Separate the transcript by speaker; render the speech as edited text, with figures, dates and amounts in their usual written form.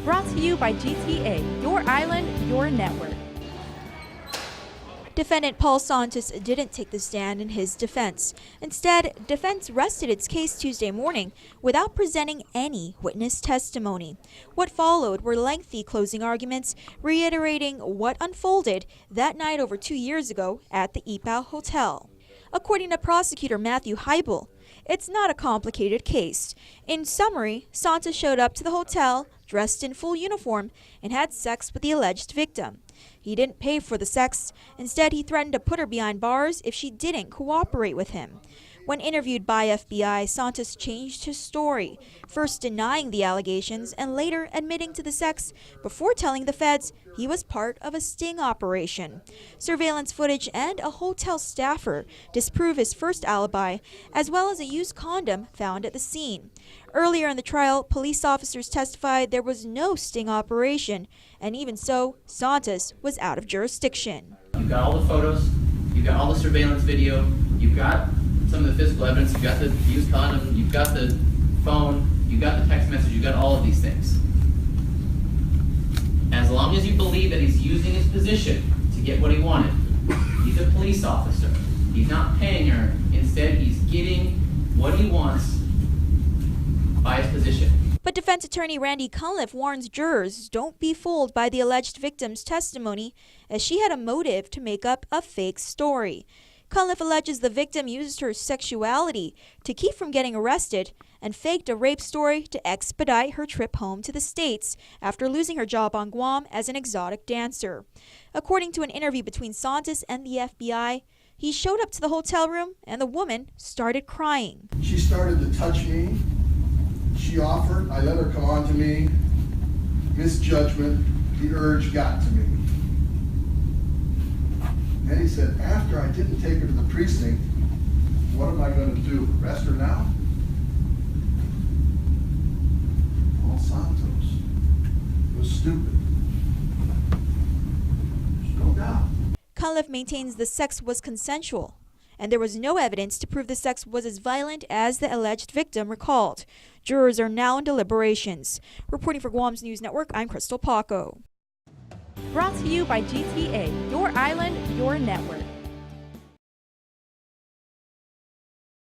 Speaker 1: Brought to you by GTA, your island, your network. Defendant Paul Santos didn't take the stand in his defense. Instead, defense rested its case Tuesday morning without presenting any witness testimony. What followed were lengthy closing arguments reiterating what unfolded that night over 2 years ago at the Ipoh Hotel. According to prosecutor Matthew Heibel, it's not a complicated case. In summary, Santos showed up to the hotel dressed in full uniform and had sex with the alleged victim. He didn't pay for the sex. Instead, he threatened to put her behind bars if she didn't cooperate with him. When interviewed by FBI, Santos changed his story, first denying the allegations and later admitting to the sex before telling the feds he was part of a sting operation. Surveillance footage and a hotel staffer disprove his first alibi, as well as a used condom found at the scene. Earlier in the trial, police officers testified there was no sting operation, and even so, Santos was out of jurisdiction.
Speaker 2: You've got all the photos, you've got all the surveillance video, you've got some of the physical evidence, you've got the used condom, you've got the phone, you've got the text message, you've got all of these things. As long as you believe that he's using his position to get what he wanted, he's a police officer, he's not paying her, instead he's getting what he wants by his position.
Speaker 1: But defense attorney Randy Cunliffe warns jurors don't be fooled by the alleged victim's testimony, as she had a motive to make up a fake story. Cunliffe alleges the victim used her sexuality to keep from getting arrested and faked a rape story to expedite her trip home to the States after losing her job on Guam as an exotic dancer. According to an interview between Santos and the FBI, he showed up to the hotel room and the woman started crying.
Speaker 3: She started to touch me. She offered. I let her come on to me. Misjudgment. The urge got to me. And he said, after I didn't take her to the precinct, what am I going to do? Arrest her now? Paul Santos was stupid. There's no doubt.
Speaker 1: Cunliffe maintains the sex was consensual, and there was no evidence to prove the sex was as violent as the alleged victim recalled. Jurors are now in deliberations. Reporting for Guam's News Network, I'm Crystal Paco. Brought to you by GTA, your island, your network.